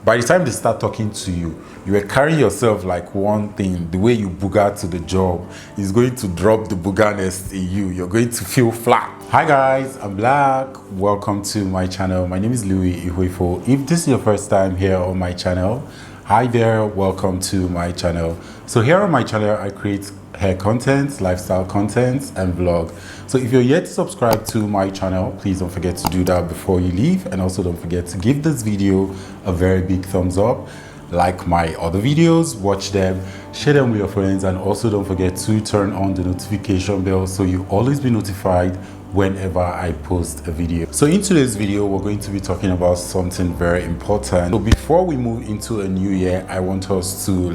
By the time they start talking to you, you are carrying yourself like one thing. The way you booger to the job is going to drop the boogerness in you. You're going to feel flat. Hi guys, I'm Black. Welcome to my channel. My name is Louis Ihuefo. If this is your first time here on my channel, hi there, welcome to my channel. So here on my channel, I create hair content, lifestyle content, and vlog. So if you're yet to subscribe to my channel, please don't forget to do that before you leave, and also don't forget to give this video a very big thumbs up. Like my other videos, watch them, share them with your friends, and also don't forget to turn on the notification bell so you always be notified whenever I post a video. So in today's video, we're going to be talking about something very important. So before we move into a new year, I want us to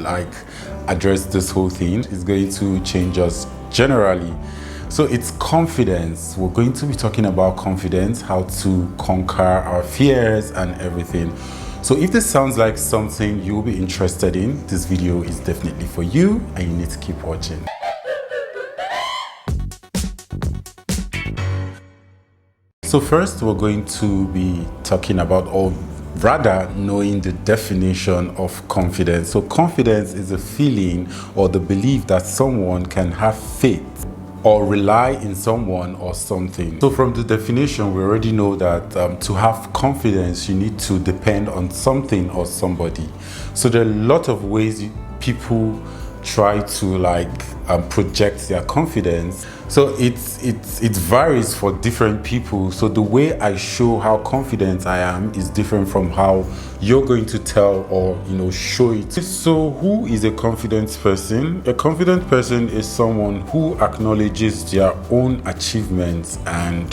address this whole thing. It's going to change us generally. So it's confidence. We're going to be talking about confidence, how to conquer our fears and everything. So if this sounds like something you'll be interested in, this video is definitely for you and you need to keep watching. So first we're going to be talking about, or rather knowing the definition of confidence. So confidence is a feeling or the belief that someone can have faith or rely in someone or something. So from the definition, we already know that to have confidence, you need to depend on something or somebody. So there are a lot of ways people try to project their confidence. So it varies for different people. So the way I show how confident I am is different from how you're going to tell or show it. So who is a confident person? A confident person is someone who acknowledges their own achievements and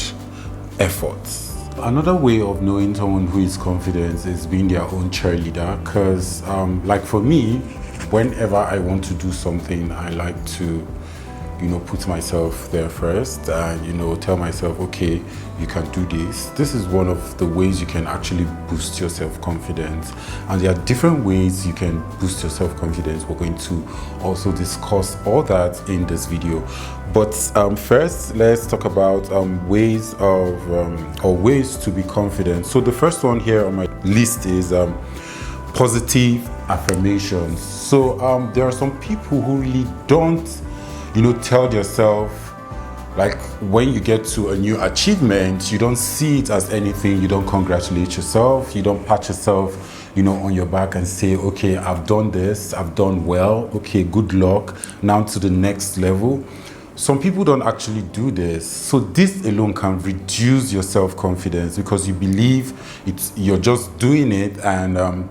efforts. Another way of knowing someone who is confident is being their own cheerleader, because like for me, whenever I want to do something, I like to put myself there first and tell myself, okay, you can do this. This is one of the ways you can actually boost your self-confidence, and there are different ways you can boost your self-confidence. We're going to also discuss all that in this video, but first let's talk about ways to be confident. So the first one here on my list is positive affirmations. So there are some people who really don't tell yourself, like when you get to a new achievement, you don't see it as anything. You don't congratulate yourself. You don't pat yourself on your back and say, okay, I've done this, I've done well, okay, good luck, now to the next level. Some people don't actually do this. So this alone can reduce your self-confidence because you believe you're just doing it, and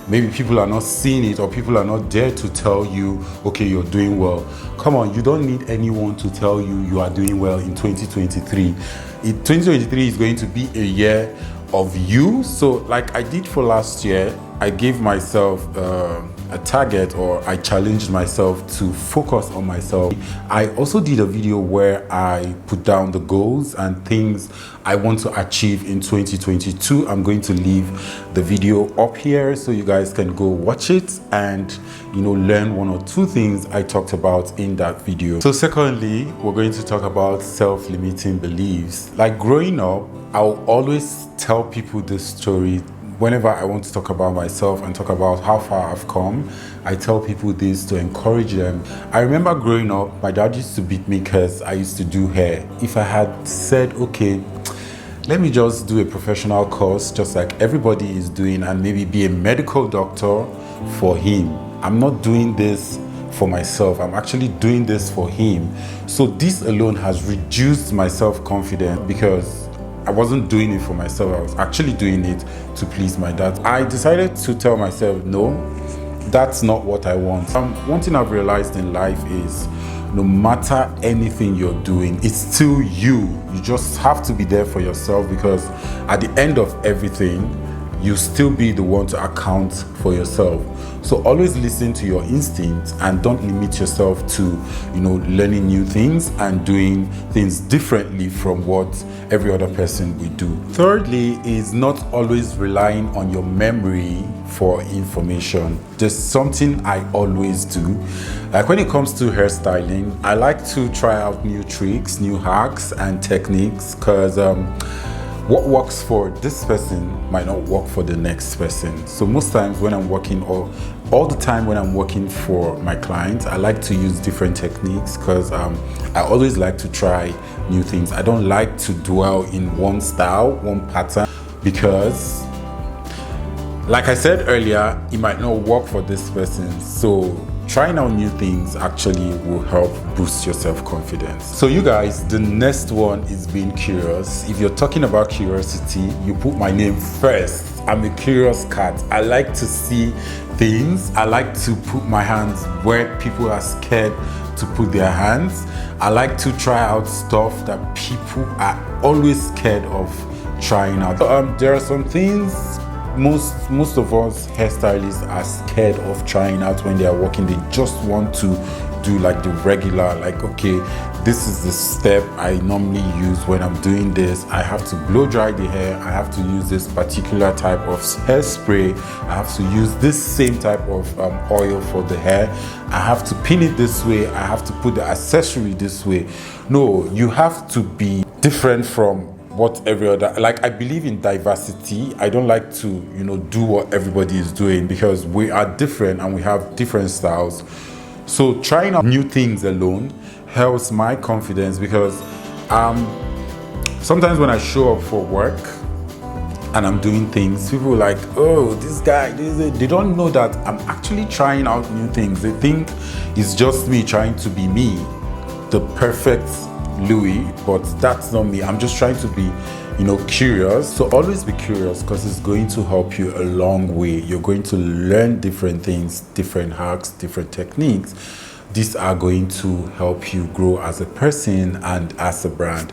maybe people are not seeing it, or people are not there to tell you, okay, you're doing well. Come on, you don't need anyone to tell you you are doing well in 2023. 2023 is going to be a year of you. So like I did for last year, I gave myself a target, or I challenged myself to focus on myself. I also did a video where I put down the goals and things I want to achieve in 2022. I'm going to leave the video up here so you guys can go watch it and learn one or two things I talked about in that video. So secondly, we're going to talk about self-limiting beliefs. Like growing up, I'll always tell people this story. Whenever I want to talk about myself and talk about how far I've come, I tell people this to encourage them. I remember growing up, my dad used to beat me because I used to do hair. If I had said, okay, let me just do a professional course just like everybody is doing and maybe be a medical doctor for him. I'm not doing this for myself. I'm actually doing this for him. So this alone has reduced my self-confidence because I wasn't doing it for myself. I was actually doing it to please my dad. I decided to tell myself, no, that's not what I want. One thing I've realized in life is no matter anything you're doing, it's still you. You just have to be there for yourself, because at the end of everything, you still be the one to account for yourself. So always listen to your instincts and don't limit yourself to learning new things and doing things differently from what every other person will do. Thirdly is not always relying on your memory for information. There's something I always do. Like when it comes to hairstyling, I like to try out new tricks, new hacks and techniques, because what works for this person might not work for the next person. So most times when I'm working, or all the time when I'm working for my clients, I like to use different techniques because I always like to try new things. I don't like to dwell in one style, one pattern, because like I said earlier, it might not work for this person. So trying out new things actually will help boost your self-confidence. So you guys, the next one is being curious. If you're talking about curiosity, you put my name first. I'm a curious cat. I like to see things. I like to put my hands where people are scared to put their hands. I like to try out stuff that people are always scared of trying out. There are some things most of us hairstylists are scared of trying out when they are working. They just want to do like the regular, like, okay, this is the step I normally use when I'm doing this. I have to blow dry the hair. I have to use this particular type of hairspray. I have to use this same type of oil for the hair. I have to pin it this way. I have to put the accessory this way. No, you have to be different from what every other, like, I believe in diversity. I don't like to, do what everybody is doing, because we are different and we have different styles. So trying out new things alone helps my confidence, because sometimes when I show up for work and I'm doing things, people are like, oh, this guy, they don't know that I'm actually trying out new things. They think it's just me trying to be me, the perfect Louis, but that's not me. I'm just trying to be, curious. So always be curious, because it's going to help you a long way. You're going to learn different things, different hacks, different techniques. These are going to help you grow as a person and as a brand.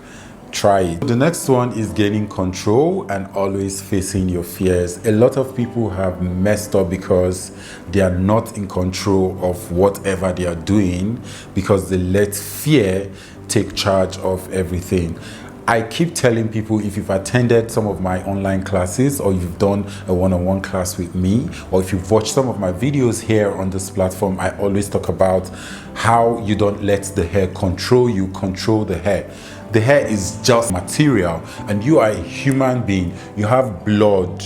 Try it. The next one is gaining control and always facing your fears. A lot of people have messed up because they are not in control of whatever they are doing, because they let fear take charge of everything. I keep telling people, if you've attended some of my online classes, or you've done a one-on-one class with me, or if you've watched some of my videos here on this platform, I always talk about how you don't let the hair control you, control the hair. The hair is just material, and you are a human being. You have blood,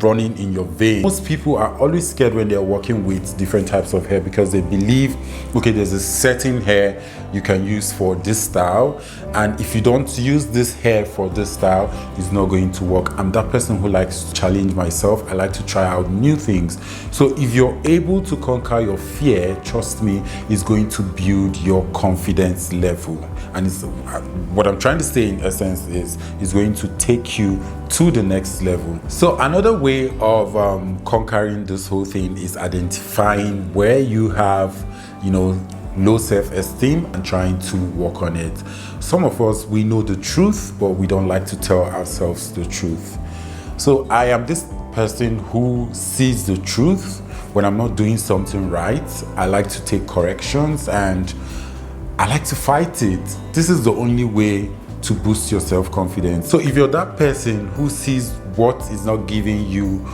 running in your veins. Most people are always scared when they're working with different types of hair, because they believe, okay, there's a certain hair you can use for this style, and if you don't use this hair for this style, it's not going to work. I'm that person who likes to challenge myself. I like to try out new things. So if you're able to conquer your fear, trust me, it's going to build your confidence level. And it's, what I'm trying to say in essence is, it's going to take you to the next level. So another way of conquering this whole thing is identifying where you have, low self-esteem and trying to work on it. Some of us, we know the truth, but we don't like to tell ourselves the truth. So I am this person who sees the truth. When I'm not doing something right, I like to take corrections and I like to fight it. This is the only way to boost your self-confidence. So if you're that person who sees what is not giving you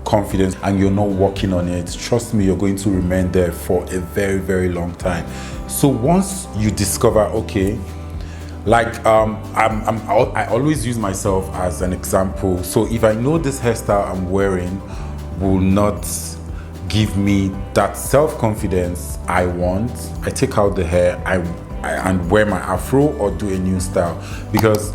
confidence and you're not working on it, trust me, you're going to remain there for a very, very long time. So once you discover, okay, like I always use myself as an example. So if I know this hairstyle I'm wearing will not give me that self-confidence I want, I take out the hair and wear my afro or do a new style, because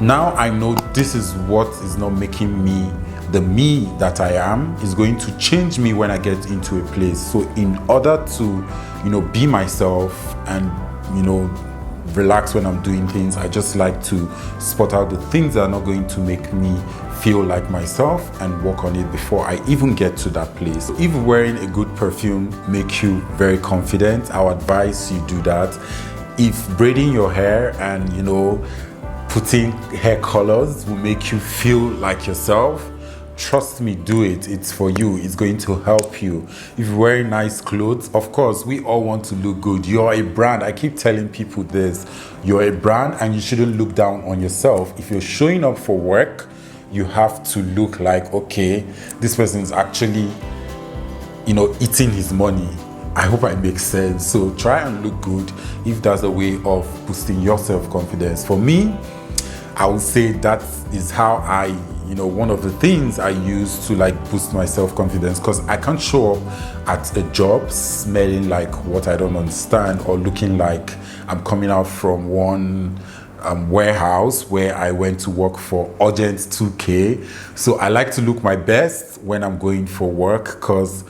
now I know this is what is not making me the me that I am. Is going to change me when I get into a place. So in order to, be myself and, relax when I'm doing things, I just like to spot out the things that are not going to make me feel like myself and work on it before I even get to that place. So if wearing a good perfume makes you very confident, I would advise you do that. If braiding your hair and, putting hair colors will make you feel like yourself, trust me, do it. It's for you. It's going to help you. If you're wearing nice clothes, of course, we all want to look good. You're a brand. I keep telling people this. You're a brand and you shouldn't look down on yourself. If you're showing up for work, you have to look like, okay, this person is actually, eating his money. I hope it makes sense. So try and look good if that's a way of boosting your self-confidence. For me, I would say that is how I, one of the things I use to like boost my self-confidence, because I can't show up at a job smelling like what I don't understand or looking like I'm coming out from one warehouse where I went to work for urgent 2K. So I like to look my best when I'm going for work, because,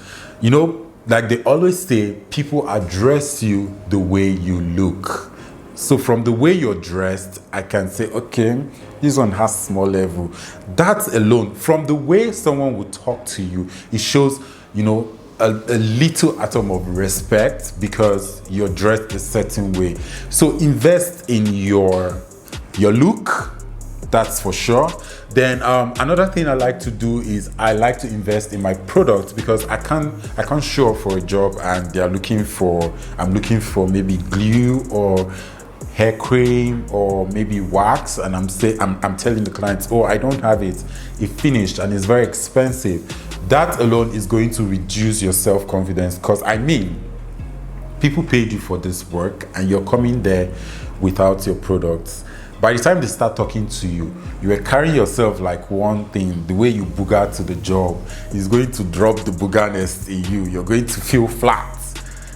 like they always say, people address you the way you look. So from the way you're dressed, I can say, okay, this one has small level. That alone, from the way someone would talk to you, it shows, a little atom of respect because you're dressed a certain way. So invest in your look, that's for sure. Then another thing I like to do is I like to invest in my products, because I can't show up for a job and I'm looking for maybe glue or hair cream or maybe wax, and I'm telling the clients, oh, I don't have it, it's finished and it's very expensive. That alone is going to reduce your self-confidence, because people paid you for this work and you're coming there without your products. By the time they start talking to you, you are carrying yourself like one thing. The way you booger to the job is going to drop the boogerness in you. You're going to feel flat.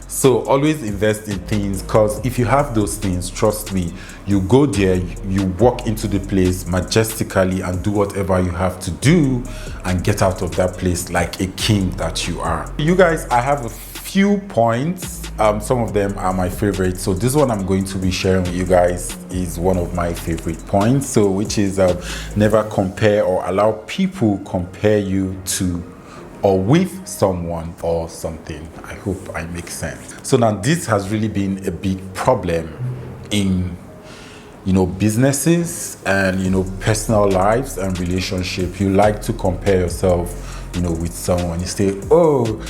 So always invest in things, because if you have those things, trust me, you go there, you walk into the place majestically and do whatever you have to do and get out of that place like a king that you are. You guys, I have a few points. Some of them are my favorite. So this one I'm going to be sharing with you guys is one of my favorite points. So which is never compare or allow people compare you to or with someone or something. I hope I make sense. So now this has really been a big problem in businesses and personal lives and relationship. You like to compare yourself with someone. You say, oh,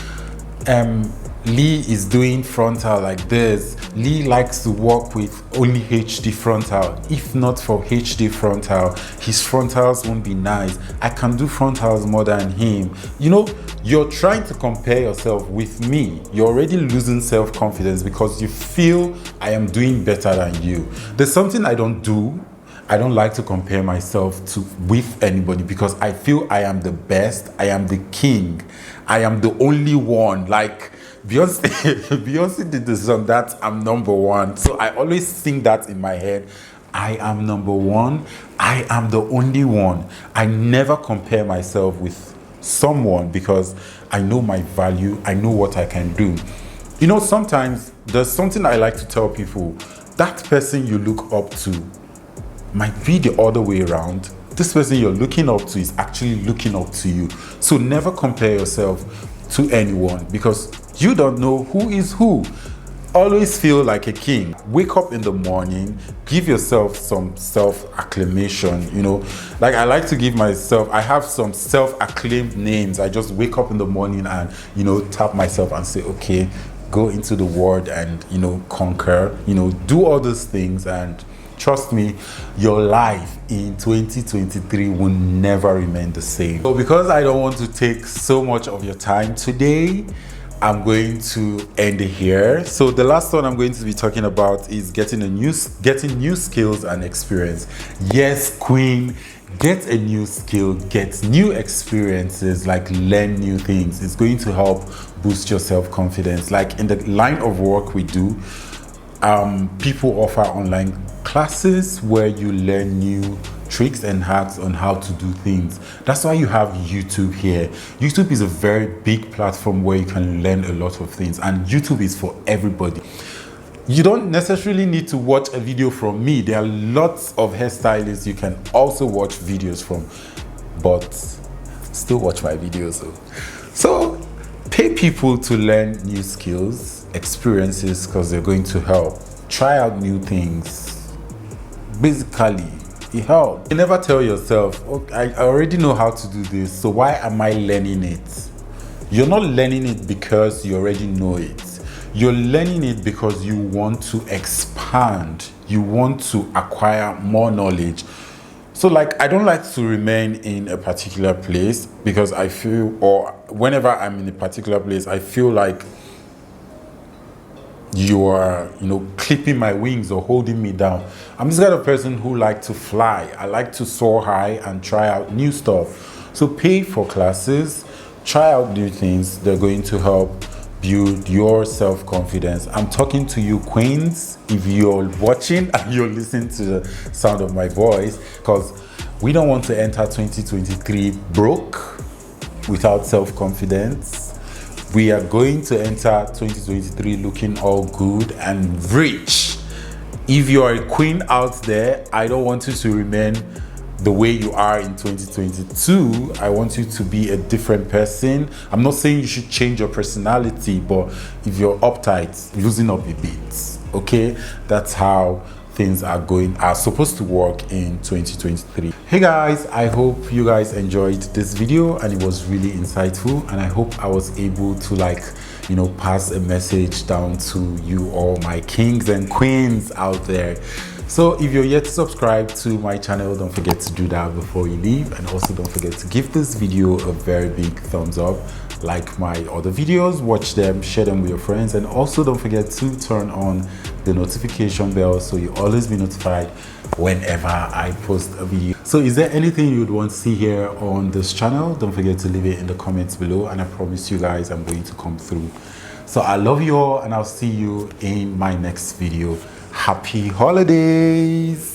Lee is doing frontal like this. Lee likes to work with only HD frontal. If not for HD frontal, his frontals won't be nice. I can do frontals more than him. You're trying to compare yourself with me. You're already losing self-confidence because you feel I am doing better than you. There's something I don't do. I don't like to compare myself with anybody, because I feel I am the best. I am the king. I am the only one. Like Beyonce did the song that I'm number one. So I always sing that in my head. I am number one. I am the only one. I never compare myself with someone, because I know my value. I know what I can do. Sometimes there's something I like to tell people. That person you look up to might be the other way around. This person you're looking up to is actually looking up to you. So never compare yourself to anyone, because you don't know who is who. Always feel like a king. Wake up in the morning, give yourself some self-acclamation. Like I like to give myself, I have some self-acclaimed names. I just wake up in the morning and tap myself and say, okay, go into the world and conquer, do all those things. And trust me, your life in 2023 will never remain the same. So because I don't want to take so much of your time today, I'm going to end it here. So the last one I'm going to be talking about is getting new skills and experience. Yes, queen, get a new skill, get new experiences, like learn new things. It's going to help boost your self-confidence. Like in the line of work we do, people offer online classes where you learn new tricks and hacks on how to do things. That's why you have YouTube here. YouTube is a very big platform where you can learn a lot of things, and YouTube is for everybody. You don't necessarily need to watch a video from me. There are lots of hairstylists you can also watch videos from, but still watch my videos though. So pay people to learn new skills, experiences, because they're going to help. Try out new things. Basically, it helps. You never tell yourself, okay, I already know how to do this, so why am I learning it? You're not learning it because you already know it. You're learning it because you want to expand. You want to acquire more knowledge. So like, I don't like to remain in a particular place, because I feel, or whenever I'm in a particular place, I feel like you are, clipping my wings or holding me down. I'm this kind of person who like to fly. I like to soar high and try out new stuff. So pay for classes, try out new things. They're going to help build your self-confidence. I'm talking to you queens, if you're watching and you're listening to the sound of my voice, because we don't want to enter 2023 broke without self-confidence. We are going to enter 2023 looking all good and rich. If you are a queen out there, I don't want you to remain the way you are in 2022. I want you to be a different person. I'm not saying you should change your personality, but if you're uptight, loosen up a bit, okay? That's how things are supposed to work in 2023. Hey guys, I hope you guys enjoyed this video and it was really insightful, and I hope I was able to pass a message down to you all my kings and queens out there. So if you're yet to subscribe to my channel, don't forget to do that before you leave, and also don't forget to give this video a very big thumbs up. Like my other videos, watch them, share them with your friends, and also don't forget to turn on the notification bell so you always be notified whenever I post a video. So is there anything you'd want to see here on this channel? Don't forget to leave it in the comments below, and I promise you guys I'm going to come through. So I love you all, and I'll see you in my next video. Happy holidays!